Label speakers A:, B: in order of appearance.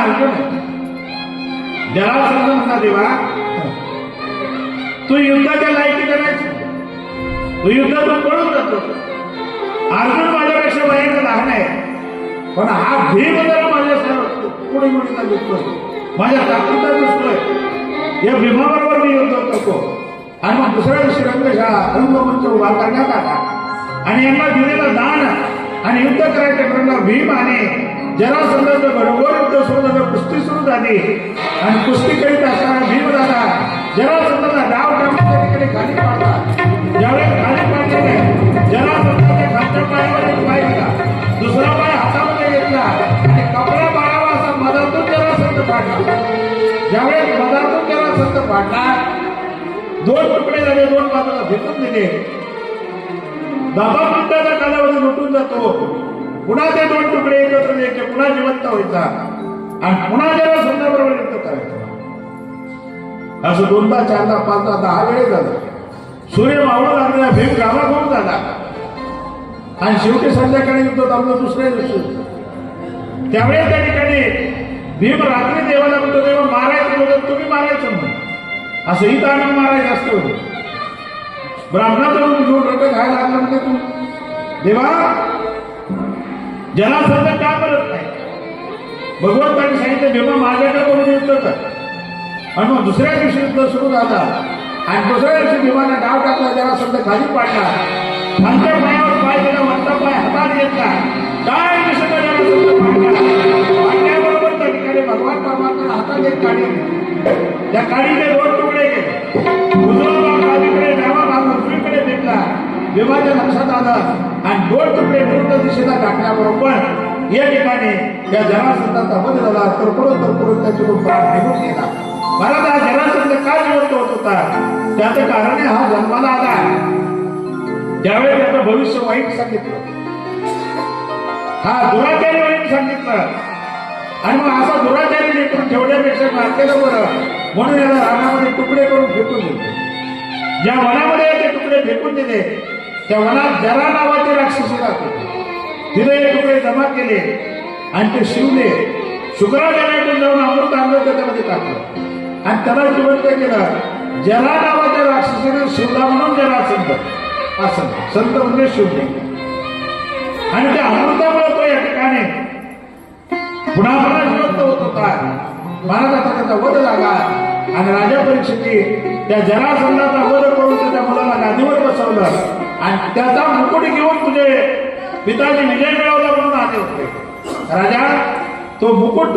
A: अर्जुन आहे. जरासंध म्हणला देवा तू युद्धाच्या लायकीचा नाही, तू युद्धातून पळून जातो. अर्जुन माझ्यापेक्षा वयाने लहान आहे, पण हा भीम जरा माझ्या पुढे मुलीचा दिसतोय, माझ्या ताकदीचा दिसतोय. या भीमाबरोबर मी युद्ध करतो. आणि मग दुसऱ्या दिवशी रंगशाळा रंगमंच उभा करण्यात आला आणि यांना दिलेलं दान आणि युद्ध करायच्या ठरवलं. भीम आणि जरासंधाचं बरोबर युद्ध सुरू झालं, कुस्ती सुरू झाली. आणि कुस्ती करीत असताना भीम दादा जरासंधाचा डाव टाकण्याच्या ठिकाणी खाली पाडला. ज्यावेळेस खाली पाडलेले जरासंधाच्या खालच्या पायावर एक पाय दिला, दुसरा पाय हातामध्ये घेतला आणि कपडा बाळावा असा मधातून जरासंध पाडला. ज्यावेळेस मधातून जरासंध पाडला, दोन तुकडे झाले, दोन बाजूला फेकून दिले. 10 मिनिटाचा कालावधी लुटून जातो. पुन्हा ते दोन तुकडे एकत्र द्यायचे, पुन्हा जिवंत व्हायचा आणि पुन्हा जरासंधाबरोबर युद्ध करायचं. असं 2दा 4दा 5दा 10 वेळे झालं. सूर्य मावळू लागला, भीम घामाघूम झाला आणि शेवटी संध्याकाळी युद्ध थांबलं. दुसऱ्या दिवशी त्यावेळेस त्या ठिकाणी भीम रात्री देवाला म्हणतो, तेव्हा मारायचं होतं, तुम्ही मारायचं म्हणून असंही ताणून मारायचं असतं. ब्राह्मणाकडून घेऊन रक्त खायला लागलं म्हणजे तू देवा जरासंध का करत नाही. भगवंतांनी सांगितलं भीमा माझ्याकडे करून युद्ध कर. आणि मग दुसऱ्या दिवशी युद्ध सुरू झाला आणि दुसऱ्या दिवशी भीमाने डाव टाकला, जरासंध खाली पाडला. खालच्या पायावर पाय दिला, वरचा पाय हातात घेतला, काय दिसत जरासंध पाडला. पाडल्याबरोबर त्या ठिकाणी भगवान परमात्मा हातात एक काडी घेतली. त्या काडीने 2 तुकडे केले. उजवा भाग डावीकडे, डावा भाग उजवीकडे फेकला. भीमाच्या लक्षात आलं आणि 2 तुकडे विरुद्ध दिशेला टाकल्याबरोबर या ठिकाणी त्या जरासंधाचा वध झाला. तरपडून त्याच्याकडून प्राण निघून गेला. महाराज हा जरासंध का जिवंत होत होता, त्याचं कारण हा जन्माला आला ज्यावेळेस त्याचं भविष्य वाईट सांगितलं, हा दुराचारी वाईट सांगितलं. आणि मग असा दुराचारी लेकरून ठेवण्यापेक्षा मारलेलं बरं म्हणून याला रानामध्ये तुकडे करून फेकून दिले. ज्या वनामध्ये ते तुकडे फेकून दिले त्या वनात जरा नावाचे राक्षसी राहते. तिथे हे तुकडे जमा केले आणि ते शिवले. शुक्राचार्याकडून जाऊन अमृत आणलं, त्याच्यामध्ये टाकलं आणि त्याला जिवंत केलं. जरा नावाच्या राक्षसीने शिवला म्हणून जरासंध असं संत म्हणजे शिवले. आणि त्या अमृतामुळे तो या ठिकाणी पुन्हा जिवंत होत होता. महाराजाचा त्याचा वध झाला आणि राजा परीक्षिती त्या जरासंधाचा वध करून त्याच्या मुलाला गादीवर बसवलं आणि त्याचा मुकुट घेऊन तुझे पिताजी विजय मिळवला म्हणून आले होते. राजा तो मुकुट